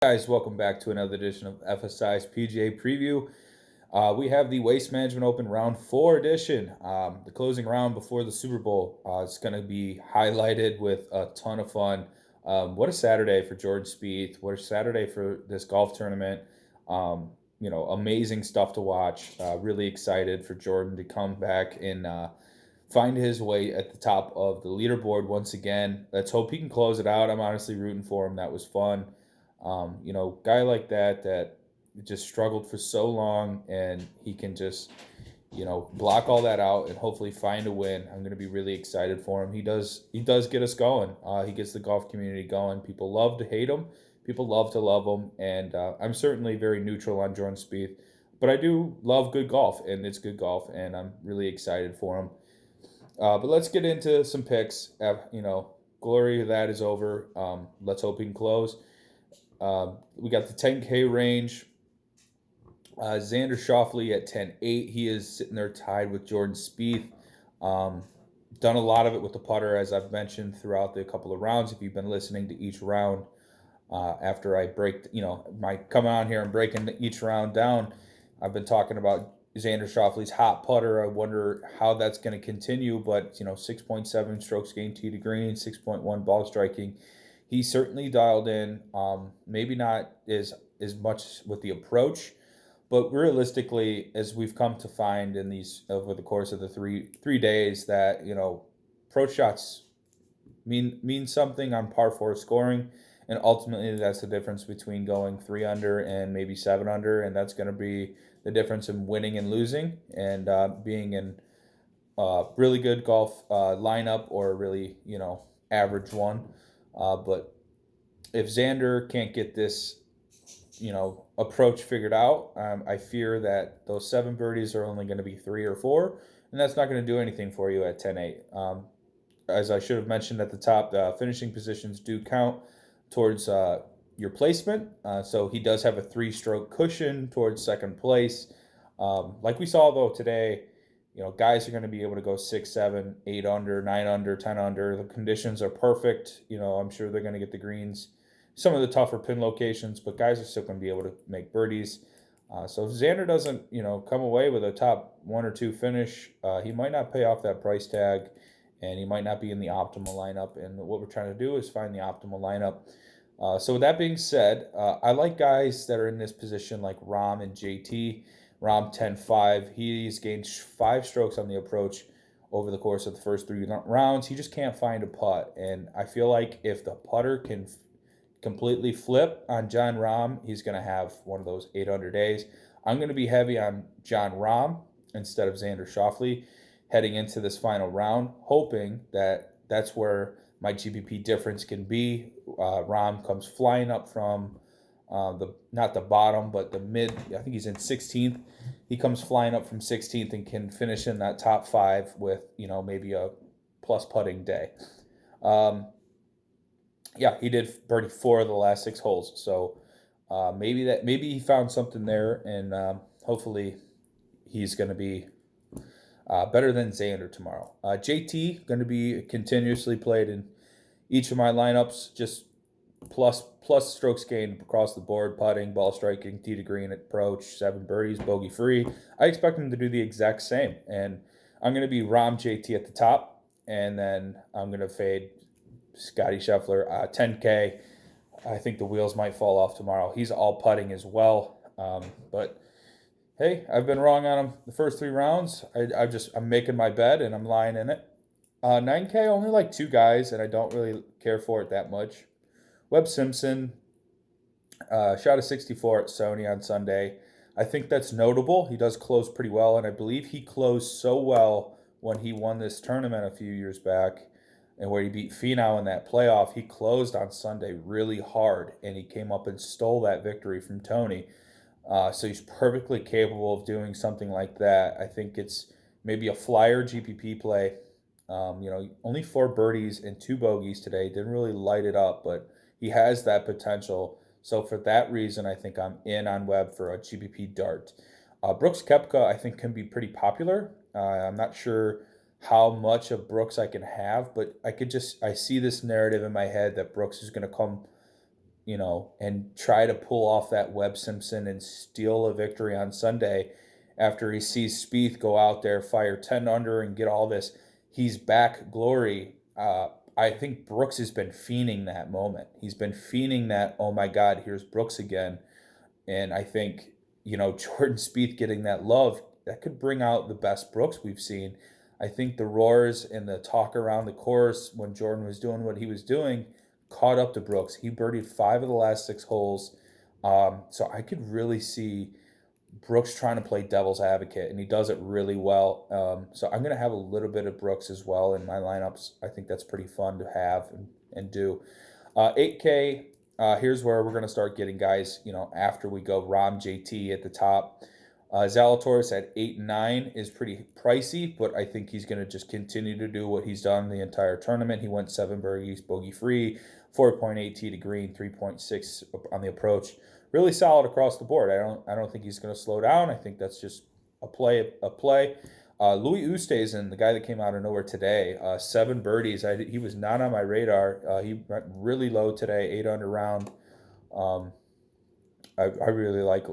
Guys, welcome back to another edition of FSI's PGA Preview. We have the Waste Management Open Round 4 edition, the closing round before the Super Bowl. It's going to be highlighted with a ton of fun. What a Saturday for Jordan Spieth. What a Saturday for this golf tournament. Amazing stuff to watch. Really excited for Jordan to come back and find his way at the top of the leaderboard once again. Let's hope he can close it out. I'm honestly rooting for him. That was fun. Guy like that just struggled for so long, and he can just, block all that out and hopefully find a win. I'm going to be really excited for him. He does get us going. He gets the golf community going. People love to hate him. People love to love him. And I'm certainly very neutral on Jordan Spieth, but I do love good golf, and it's good golf, and I'm really excited for him. But let's get into some picks. Glory of that is over. Let's hope he can close. We got the 10K range. Xander Schauffele at 10.8. He is sitting there tied with Jordan Spieth. Done a lot of it with the putter, as I've mentioned throughout the couple of rounds. If you've been listening to each round, after I break, my coming on here and breaking each round down, I've been talking about Xander Schauffele's hot putter. I wonder how that's going to continue, but 6.7 strokes gained tee to green, 6.1 ball striking. He certainly dialed in. Maybe not as much with the approach, but realistically, as we've come to find in these over the course of the three days, that approach shots mean something on par four scoring, and ultimately that's the difference between going 3 under and maybe 7 under, and that's going to be the difference in winning and losing, and being in really good golf lineup or really average one. But if Xander can't get this, approach figured out, I fear that those 7 birdies are only going to be 3 or 4, and that's not going to do anything for you at 10-8. As I should have mentioned at the top, the finishing positions do count towards your placement. So he does have a 3-stroke cushion towards second place. Like we saw, though, today, guys are going to be able to go 6, 7, 8 under, 9 under, 10 under. The conditions are perfect. I'm sure they're going to get the greens, some of the tougher pin locations, but guys are still going to be able to make birdies. So if Xander doesn't, come away with a top 1 or 2 finish, he might not pay off that price tag, and he might not be in the optimal lineup. And what we're trying to do is find the optimal lineup. So with that being said, I like guys that are in this position like Rahm and JT. Rahm 10.5. He's gained 5 strokes on the approach over the course of the first 3 rounds. He just can't find a putt. And I feel like if the putter can completely flip on Jon Rahm, he's going to have one of those 8 under days. I'm going to be heavy on Jon Rahm instead of Xander Schauffele heading into this final round, hoping that that's where my GPP difference can be. Rahm comes flying up from not the bottom, but the mid. I think he's in 16th. He comes flying up from 16th and can finish in that top 5 with maybe a plus putting day. He did birdie 4 of the last 6 holes, so maybe he found something there, and hopefully he's going to be better than Xander tomorrow. JT going to be continuously played in each of my lineups, just plus strokes gained across the board, putting, ball striking, tee to green, approach, 7 birdies, bogey free. I expect him to do the exact same, and I'm going to be Rahm JT at the top, and then I'm going to fade Scotty Scheffler 10K. I think the wheels might fall off tomorrow. He's all putting as well, but hey, I've been wrong on him the first 3 rounds. I'm making my bed and I'm lying in it. 9K, only like 2 guys, and I don't really care for it that much. Webb Simpson shot a 64 at Sony on Sunday. I think that's notable. He does close pretty well, and I believe he closed so well when he won this tournament a few years back, and where he beat Finau in that playoff. He closed on Sunday really hard, and he came up and stole that victory from Tony. So he's perfectly capable of doing something like that. I think it's maybe a flyer GPP play. Only 4 birdies and 2 bogeys today. Didn't really light it up, but he has that potential. So for that reason, I think I'm in on Webb for a GPP dart. Brooks Koepka, I think, can be pretty popular. I'm not sure how much of Brooks I can have, but I see this narrative in my head that Brooks is going to come, and try to pull off that Webb Simpson and steal a victory on Sunday after he sees Spieth go out there, fire 10 under, and get all this he's back glory. I think Brooks has been fiending that moment. He's been fiending that, oh my God, here's Brooks again. And I think, Jordan Spieth getting that love, that could bring out the best Brooks we've seen. I think the roars and the talk around the course when Jordan was doing what he was doing caught up to Brooks. He birdied 5 of the last 6 holes. So I could really see Brooks trying to play devil's advocate, and he does it really well. So I'm going to have a little bit of Brooks as well in my lineups. I think that's pretty fun to have and do. 8K, here's where we're going to start getting guys, after we go Rahm, JT at the top. Zalatoris at 8 and 9 is pretty pricey, but I think he's going to just continue to do what he's done the entire tournament. He went 7 birdies, bogey-free, 4.8 tee to green, 3.6 on the approach. Really solid across the board. I don't think he's going to slow down. I think that's just a play. Louis Oosthuizen, the guy that came out of nowhere today, 7 birdies. He was not on my radar. He went really low today, 8 under round. I really like.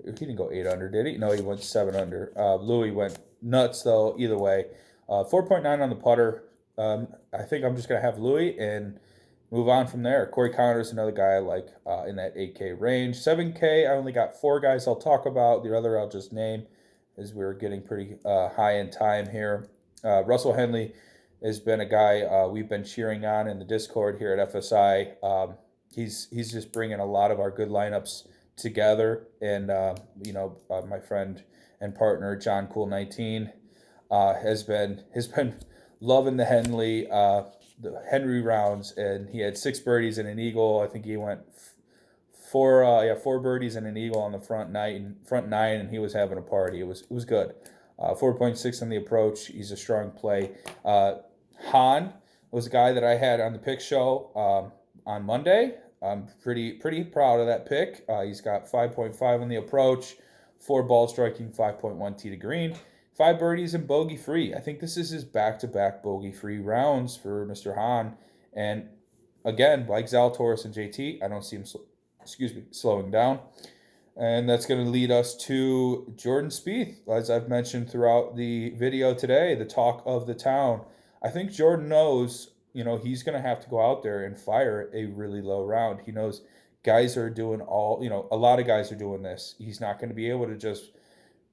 He didn't go 8 under, did he? No, he went 7 under. Louis went nuts though. Either way, 4.9 on the putter. I think I'm just gonna have Louis and move on from there. Corey Connors, another guy I like in that 8K range. 7K, I only got 4 guys I'll talk about. The other I'll just name as we're getting pretty high in time here. Russell Henley has been a guy we've been cheering on in the Discord here at FSI. He's just bringing a lot of our good lineups together, and my friend and partner John Cool 19 has been loving the Henry rounds, and he had 6 birdies and an eagle. I think he went 4 birdies and an eagle on the front 9, and he was having a party. It was good. 4.6 on the approach. He's a strong play. Han was a guy that I had on the pick show on Monday. I'm pretty proud of that pick. He's got 5.5 on the approach, 4 ball striking, 5.1 tee to green, 5 birdies and bogey free. I think this is his back-to-back bogey free rounds for Mr. Han. And again, like Zalatoris and JT, I don't see him slowing down. And that's going to lead us to Jordan Spieth, as I've mentioned throughout the video today, the talk of the town. I think Jordan knows, he's going to have to go out there and fire a really low round. He knows guys are doing a lot of guys are doing this. He's not going to be able to just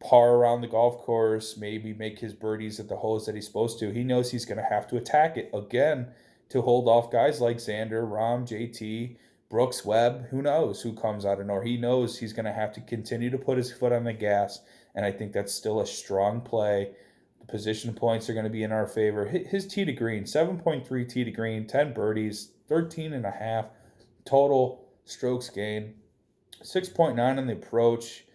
par around the golf course, maybe make his birdies at the holes that he's supposed to. He knows he's going to have to attack it again to hold off guys like Xander, Rahm, JT, Brooks, Webb. Who knows who comes out of nowhere? He knows he's going to have to continue to put his foot on the gas, and I think that's still a strong play. The position points are going to be in our favor. His tee to green, 7.3 tee to green, 10 birdies, 13.5 total strokes gained, 6.9 on the approach.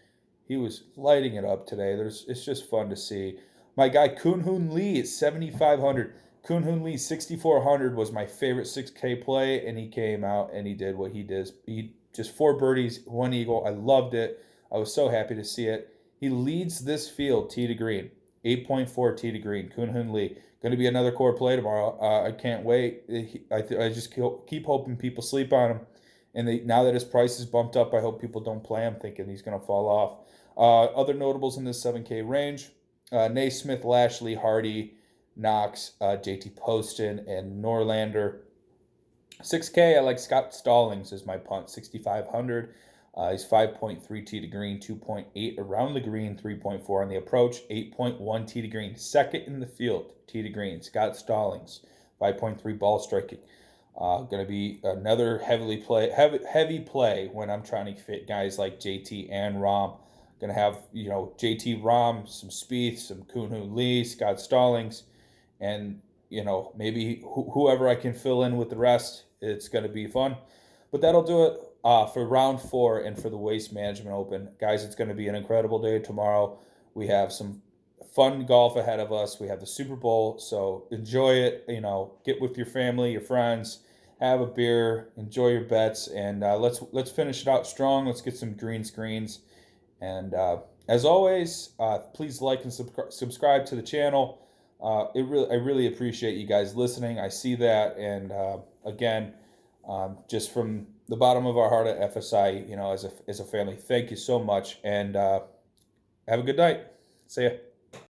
He was lighting it up today. It's just fun to see. My guy Kun Hoon Lee at 7,500. Kun Hoon Lee 6,400 was my favorite 6K play, and he came out and he did what he did. He just 4 birdies, 1 eagle. I loved it. I was so happy to see it. He leads this field tee to green, 8.4 tee to green. Kun Hoon Lee going to be another core play tomorrow. I can't wait. I just keep hoping people sleep on him. And now that his price is bumped up, I hope people don't play him thinking he's going to fall off. Other notables in this 7K range, Naismith, Lashley, Hardy, Knox, JT Poston, and Norlander. 6K, I like Scott Stallings as my punt, 6,500. He's 5.3 tee to green, 2.8 around the green, 3.4 on the approach, 8.1 tee to green. Second in the field, tee to green. Scott Stallings, 5.3 ball striking. Going to be another heavy play when I'm trying to fit guys like JT and Rahm. Going to have, JT, Rahm, some Spieth, some Kun Hoon Lee, Scott Stallings, and, maybe whoever I can fill in with the rest. It's going to be fun. But that'll do it for round 4 and for the Waste Management Open. Guys, it's going to be an incredible day tomorrow. We have some fun golf ahead of us. We have the Super Bowl, so enjoy it. Get with your family, your friends, have a beer, enjoy your bets, and let's finish it out strong. Let's get some green screens. And as always, please like and subscribe to the channel. I really appreciate you guys listening. I see that, and again, Just from the bottom of our heart at FSI, as a family, thank you so much, and have a good night. See ya.